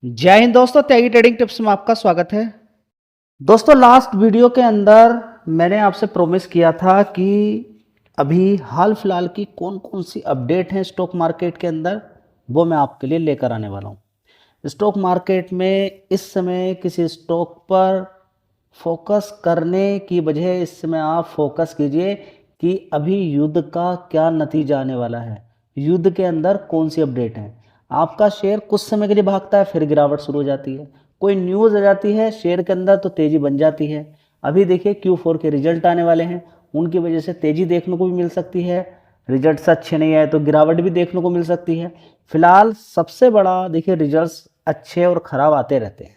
जय हिंद दोस्तों, त्यागी trading tips में आपका स्वागत है। दोस्तों, लास्ट वीडियो के अंदर मैंने आपसे प्रॉमिस किया था कि अभी हाल फिलहाल की कौन कौन सी अपडेट हैं स्टॉक मार्केट के अंदर, वो मैं आपके लिए लेकर आने वाला हूँ। स्टॉक मार्केट में इस समय किसी स्टॉक पर फोकस करने की बजाय इस समय आप फोकस कीजिए कि अभी युद्ध का क्या नतीजा आने वाला है, युद्ध के अंदर कौन सी अपडेट है। आपका शेयर कुछ समय के लिए भागता है, फिर गिरावट शुरू हो जाती है। कोई न्यूज़ आ जाती है शेयर के अंदर तो तेज़ी बन जाती है। अभी देखिए Q4 के रिजल्ट आने वाले हैं, उनकी वजह से तेज़ी देखने को भी मिल सकती है। रिजल्ट्स अच्छे नहीं आए तो गिरावट भी देखने को मिल सकती है। फिलहाल सबसे बड़ा देखिए, रिजल्ट्स अच्छे और ख़राब आते रहते हैं।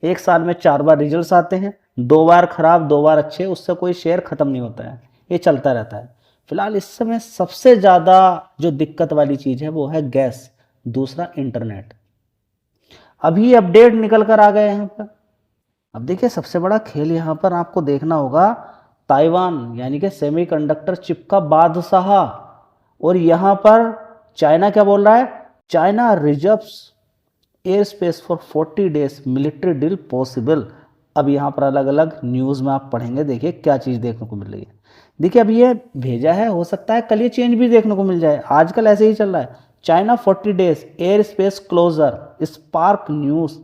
एक साल में 4 बार रिजल्ट्स आते हैं, 2 बार खराब 2 बार अच्छे, उससे कोई शेयर ख़त्म नहीं होता है, ये चलता रहता है। फिलहाल इस समय सबसे ज़्यादा जो दिक्कत वाली चीज़ है वो है गैस, दूसरा इंटरनेट। अभी अपडेट निकल कर आ गए यहाँ पर। अब देखिए, सबसे बड़ा खेल यहाँ पर आपको देखना होगा, ताइवान यानी कि सेमीकंडक्टर चिप का बादशाह, और यहाँ पर चाइना क्या बोल रहा है, China reserves air space for 40 days, military deal possible. अब यहाँ पर अलग अलग न्यूज़ में आप पढ़ेंगे, देखिए क्या चीज़ देखने को मिल रही है। देखिए, अब ये भेजा है, हो सकता है कल ये चेंज भी देखने को मिल जाए, आजकल ऐसे ही चल रहा है। China 40 days airspace closure, spark news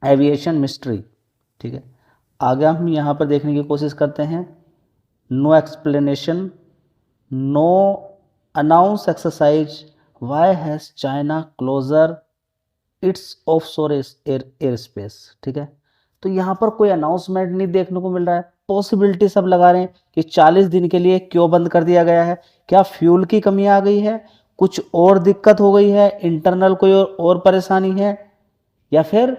aviation mystery. ठीक है, आगे हम यहाँ पर देखने की कोशिश करते हैं। No explanation, no announce exercise, why has China closure its offshore airspace. ठीक है, तो यहाँ पर कोई अनाउंसमेंट नहीं देखने को मिल रहा है। पॉसिबिलिटी सब लगा रहे हैं कि 40 दिन के लिए क्यों बंद कर दिया गया है, क्या फ्यूल की कमी आ गई है, कुछ और दिक्कत हो गई है, इंटरनल कोई और परेशानी है, या फिर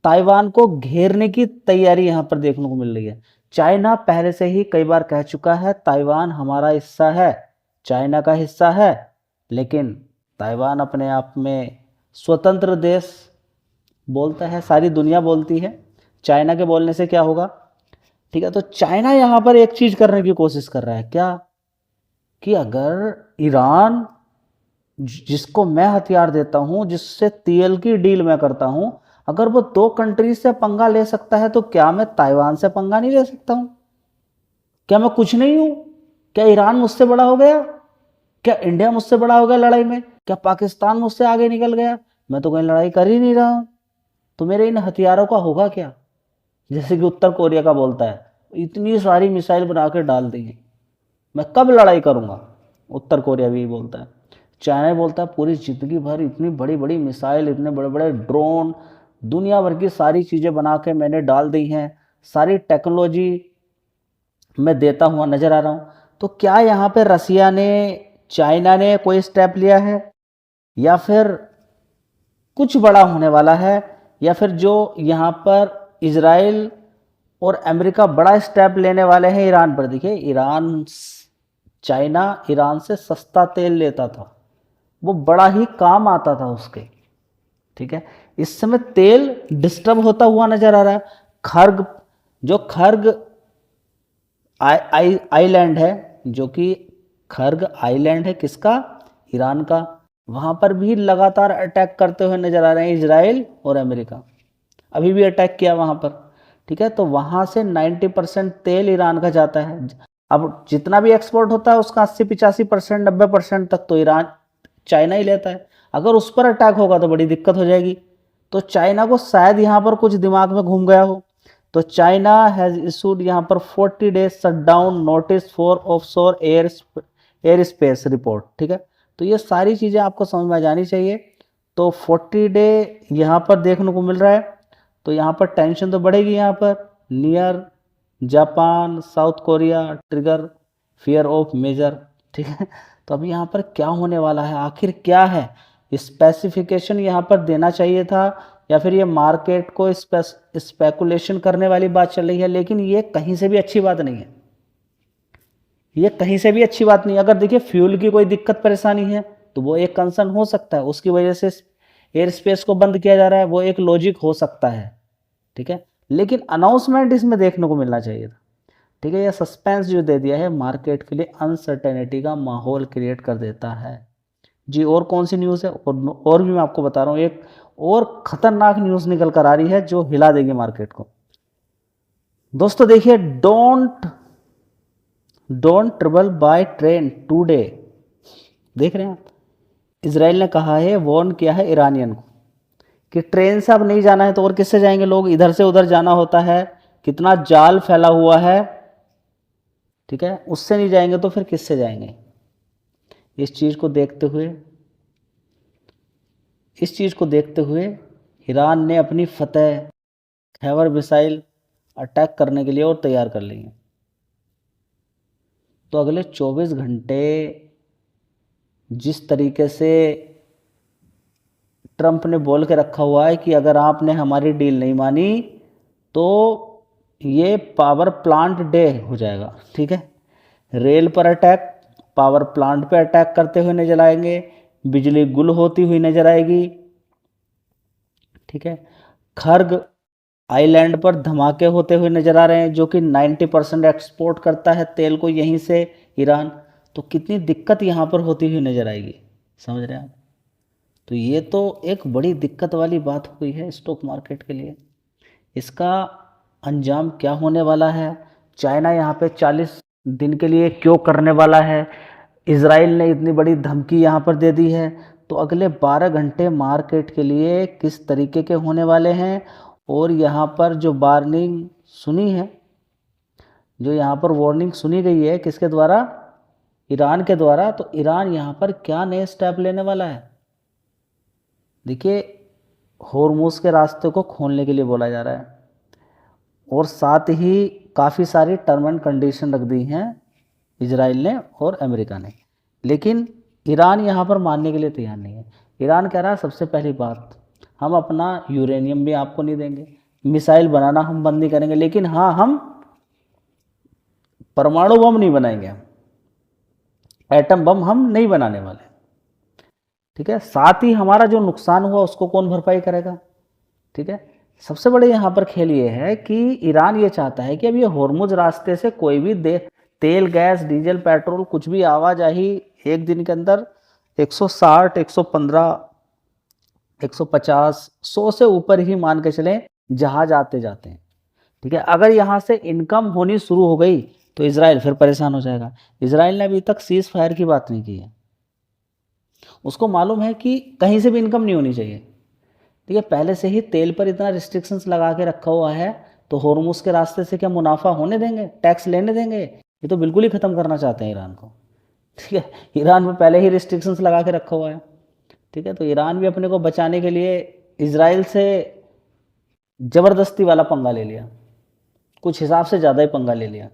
ताइवान को घेरने की तैयारी यहाँ पर देखने को मिल रही है। चाइना पहले से ही कई बार कह चुका है ताइवान हमारा हिस्सा है, चाइना का हिस्सा है, लेकिन ताइवान अपने आप में स्वतंत्र देश बोलता है, सारी दुनिया बोलती है, चाइना के बोलने से क्या होगा। ठीक है, तो चाइना यहाँ पर एक चीज़ करने की कोशिश कर रहा है, क्या कि अगर ईरान, जिसको मैं हथियार देता हूँ, जिससे तेल की डील मैं करता हूँ, अगर वो 2 कंट्रीज से पंगा ले सकता है तो क्या मैं ताइवान से पंगा नहीं ले सकता हूँ? क्या मैं कुछ नहीं हूँ? क्या ईरान मुझसे बड़ा हो गया? क्या इंडिया मुझसे बड़ा हो गया लड़ाई में? क्या पाकिस्तान मुझसे आगे निकल गया? मैं तो कहीं लड़ाई कर ही नहीं रहा हूँ, तो मेरे इन हथियारों का होगा क्या? जैसे कि उत्तर कोरिया का बोलता है, इतनी सारी मिसाइल बना के डाल दी है, मैं कब लड़ाई करूँगा? उत्तर कोरिया भी बोलता है। चाइना बोलता है पूरी ज़िंदगी भर इतनी बड़ी बड़ी मिसाइल, इतने बड़े बड़े ड्रोन, दुनिया भर की सारी चीज़ें बना के मैंने डाल दी हैं, सारी टेक्नोलॉजी मैं देता हुआ नज़र आ रहा हूँ। तो क्या यहाँ पे रसिया ने, चाइना ने कोई स्टेप लिया है, या फिर कुछ बड़ा होने वाला है, या फिर जो यहाँ पर इजराइल और अमेरिका बड़ा स्टेप लेने वाले हैं ईरान पर? देखिए, चाइना ईरान से सस्ता तेल लेता था, वो बड़ा ही काम आता था उसके। ठीक है, इस समय तेल डिस्टर्ब होता हुआ नजर आ रहा है। खर्ग, जो खर्ग आइलैंड है, जो कि खर्ग आइलैंड है किसका, ईरान का, वहां पर भी लगातार अटैक करते हुए नजर आ रहे हैं इजराइल और अमेरिका। अभी भी अटैक किया वहां पर। ठीक है, तो वहां से 90% तेल ईरान का जाता है। अब जितना भी एक्सपोर्ट होता है उसका 80-85%, 90% तक तो ईरान, चाइना ही लेता है। अगर उस पर अटैक होगा तो बड़ी दिक्कत हो जाएगी। तो चाइना को शायद यहाँ पर कुछ दिमाग में घूम गया हो, तो चाइना हैज़ इशूड यहाँ पर 40 days shutdown notice for offshore air space report. ठीक है, तो ये सारी चीज़ें आपको समझ में आ जानी चाहिए। तो 40 डे यहाँ पर देखने को मिल रहा है, तो यहाँ पर टेंशन तो बढ़ेगी। यहाँ पर near Japan, South Korea trigger fear of major. ठीक है, तो अभी यहाँ पर क्या होने वाला है, आखिर क्या है, स्पेसिफिकेशन यहाँ पर देना चाहिए था, या फिर ये मार्केट को स्पेकुलेशन करने वाली बात चल रही है। लेकिन ये कहीं से भी अच्छी बात नहीं है, ये कहीं से भी अच्छी बात नहीं है। अगर देखिए फ्यूल की कोई दिक्कत परेशानी है तो वो एक कंसर्न हो सकता है, उसकी वजह से एयर स्पेस को बंद किया जा रहा है, वो एक लॉजिक हो सकता है। ठीक है, लेकिन अनाउंसमेंट इसमें देखने को मिलना चाहिए था। ठीक है, यह सस्पेंस जो दे दिया है मार्केट के लिए अनसर्टेनिटी का माहौल क्रिएट कर देता है। जी और कौन सी न्यूज़ है, और भी मैं आपको बता रहा हूँ, एक और खतरनाक न्यूज़ निकल कर आ रही है जो हिला देगी मार्केट को। दोस्तों देखिए, don't travel by train today. देख रहे हैं आप, इसराइल ने कहा है, वार्न किया है ईरानियन को कि ट्रेन से अब नहीं जाना है तो और किससे जाएंगे लोग, इधर से उधर जाना होता है, कितना जाल फैला हुआ है, ठीक है, उससे नहीं जाएंगे तो फिर किससे जाएंगे। इस चीज़ को देखते हुए ईरान ने अपनी फतह खैबर मिसाइल अटैक करने के लिए और तैयार कर ली है। तो अगले 24 घंटे जिस तरीके से ट्रंप ने बोल के रखा हुआ है कि अगर आपने हमारी डील नहीं मानी तो ये पावर प्लांट डे हो जाएगा, ठीक है। रेल पर अटैक, पावर प्लांट पे अटैक करते हुए नजर आएंगे, बिजली गुल होती हुई नजर आएगी, ठीक है। खर्ग आइलैंड पर धमाके होते हुए नजर आ रहे हैं, जो कि 90% एक्सपोर्ट करता है तेल को यहीं से ईरान। तो कितनी दिक्कत यहाँ पर होती हुई नजर आएगी, समझ रहे हैं आप। तो ये तो एक बड़ी दिक्कत वाली बात हो गई है स्टॉक मार्केट के लिए। इसका अंजाम क्या होने वाला है, चाइना यहाँ पे 40 दिन के लिए क्यों करने वाला है, इजराइल ने इतनी बड़ी धमकी यहाँ पर दे दी है, तो अगले 12 घंटे मार्केट के लिए किस तरीके के होने वाले हैं। और यहाँ पर जो वार्निंग सुनी है, जो यहाँ पर वार्निंग सुनी गई है किसके द्वारा, ईरान के द्वारा, तो ईरान यहाँ पर क्या नए स्टेप लेने वाला है। देखिए, होर्मुज के रास्ते को खोलने के लिए बोला जा रहा है और साथ ही काफ़ी सारी टर्म एंड कंडीशन रख दी हैं इजराइल ने और अमेरिका ने, लेकिन ईरान यहाँ पर मानने के लिए तैयार नहीं है। ईरान कह रहा है सबसे पहली बात, हम अपना यूरेनियम भी आपको नहीं देंगे, मिसाइल बनाना हम बंद नहीं करेंगे, लेकिन हाँ, हम परमाणु बम नहीं बनाएंगे, एटम बम हम नहीं बनाने वाले, ठीक है। साथ ही हमारा जो नुकसान हुआ उसको कौन भरपाई करेगा, ठीक है। सबसे बड़े यहाँ पर खेल ये है कि ईरान ये चाहता है कि अब ये होर्मुज रास्ते से कोई भी तेल, गैस, डीजल, पेट्रोल कुछ भी आवाजाही एक दिन के अंदर 160, 115, 150, 100 से ऊपर ही मान के चलें जहाज आते जाते हैं, ठीक है। अगर यहाँ से इनकम होनी शुरू हो गई तो इजराइल फिर परेशान हो जाएगा। इजराइल ने अभी तक सीज फायर की बात नहीं की है, उसको मालूम है कि कहीं से भी इनकम नहीं होनी चाहिए, ठीक है। पहले से ही तेल पर इतना रिस्ट्रिक्शंस लगा के रखा हुआ है, तो होर्मुज के रास्ते से क्या मुनाफा होने देंगे, टैक्स लेने देंगे? ये तो बिल्कुल ही ख़त्म करना चाहते हैं ईरान को, ठीक है। ईरान में पहले ही रिस्ट्रिक्शंस लगा के रखा हुआ है, ठीक है। तो ईरान भी अपने को बचाने के लिए इजराइल से ज़बरदस्ती वाला पंगा ले लिया, कुछ हिसाब से ज़्यादा ही पंगा ले लिया।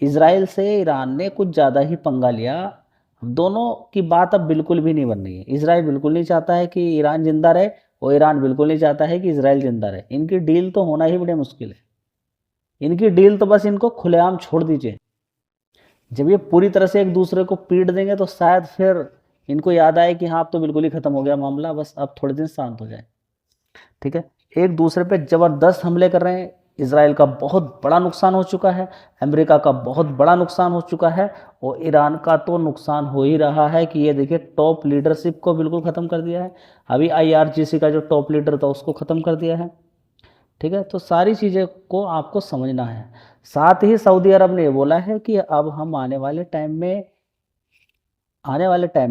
इजराइल से ईरान ने कुछ ज़्यादा ही पंगा लिया। दोनों की बात अब बिल्कुल भी नहीं बन रही है। इजराइल बिल्कुल नहीं चाहता है कि ईरान जिंदा रहे और ईरान बिल्कुल नहीं चाहता है कि इजराइल जिंदा रहे। इनकी डील तो होना ही बड़ी मुश्किल है। इनकी डील तो बस इनको खुलेआम छोड़ दीजिए। जब ये पूरी तरह से एक दूसरे को पीट देंगे तो शायद फिर इनको याद आए कि हाँ, अब तो बिल्कुल ही खत्म हो गया मामला, बस अब थोड़े दिन शांत हो जाए, ठीक है। एक दूसरे पे जबरदस्त हमले कर रहे हैं। इजराइल का बहुत बड़ा नुकसान हो चुका है, अमेरिका का बहुत बड़ा नुकसान हो चुका है, और ईरान का तो नुकसान हो ही रहा है कि ये देखिए टॉप लीडरशिप को बिल्कुल ख़त्म कर दिया है। अभी IRGC का जो टॉप लीडर था उसको ख़त्म कर दिया है, ठीक है। तो सारी चीज़ें को आपको समझना है। साथ ही सऊदी अरब ने बोला है कि अब हम आने वाले टाइम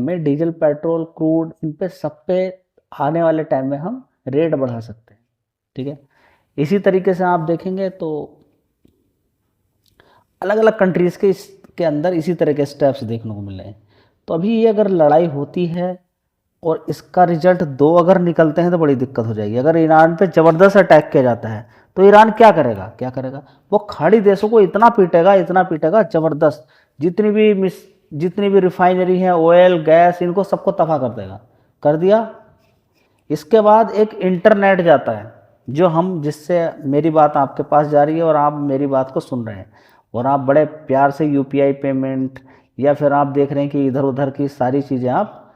में डीजल, पेट्रोल, क्रूड, इन पे सब पे आने वाले टाइम में हम रेट बढ़ा सकते हैं, ठीक है। इसी तरीके से आप देखेंगे तो अलग अलग कंट्रीज़ के अंदर इसी तरह के स्टेप्स देखने को मिल रहे हैं। तो अभी ये अगर लड़ाई होती है और इसका रिजल्ट 2 अगर निकलते हैं तो बड़ी दिक्कत हो जाएगी। अगर ईरान पे ज़बरदस्त अटैक किया जाता है तो ईरान क्या करेगा, वो खाड़ी देशों को इतना पीटेगा ज़बरदस्त, जितनी भी रिफाइनरी है, ऑयल, गैस, इनको सबको तबाह कर देगा। कर दिया। इसके बाद एक इंटरनेट जाता है, जिससे मेरी बात आपके पास जा रही है और आप मेरी बात को सुन रहे हैं, और आप बड़े प्यार से UPI पेमेंट या फिर आप देख रहे हैं कि इधर उधर की सारी चीज़ें आप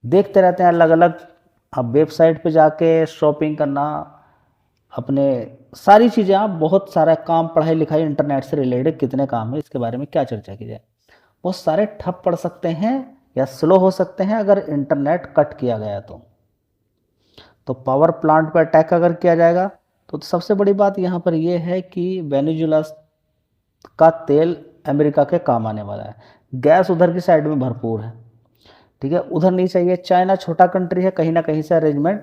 देखते रहते हैं अलग अलग। आप वेबसाइट पे जाके शॉपिंग करना, अपने सारी चीज़ें, आप बहुत सारा काम, पढ़ाई लिखाई, इंटरनेट से रिलेटेड कितने काम है, इसके बारे में क्या चर्चा की जाए, वो सारे ठप पड़ सकते हैं या स्लो हो सकते हैं अगर इंटरनेट कट किया गया तो पावर प्लांट पर अटैक अगर किया जाएगा तो सबसे बड़ी बात यहाँ पर यह है कि वेनेजुएला का तेल अमेरिका के काम आने वाला है, गैस उधर की साइड में भरपूर है, ठीक है, उधर नहीं चाहिए। चाइना छोटा कंट्री है, कहीं ना कहीं से अरेंजमेंट,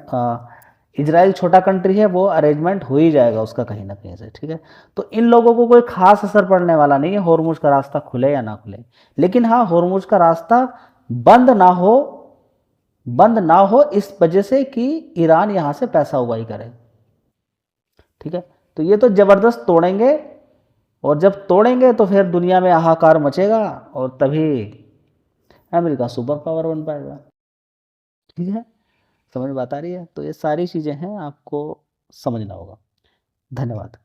इजराइल छोटा कंट्री है, वो अरेंजमेंट हो ही जाएगा उसका कहीं ना कहीं से, ठीक है। तो इन लोगों को कोई खास असर पड़ने वाला नहीं है, होर्मुज का रास्ता खुले या ना खुले। लेकिन हाँ, होर्मुज का रास्ता बंद ना हो इस वजह से कि ईरान यहाँ से पैसा उगाही करे, ठीक है। तो ये तो जबरदस्त तोड़ेंगे, और जब तोड़ेंगे तो फिर दुनिया में हाहाकार मचेगा और तभी अमेरिका सुपर पावर बन पाएगा, ठीक है। समझ में बात आ रही है? तो ये सारी चीज़ें हैं, आपको समझना होगा। धन्यवाद।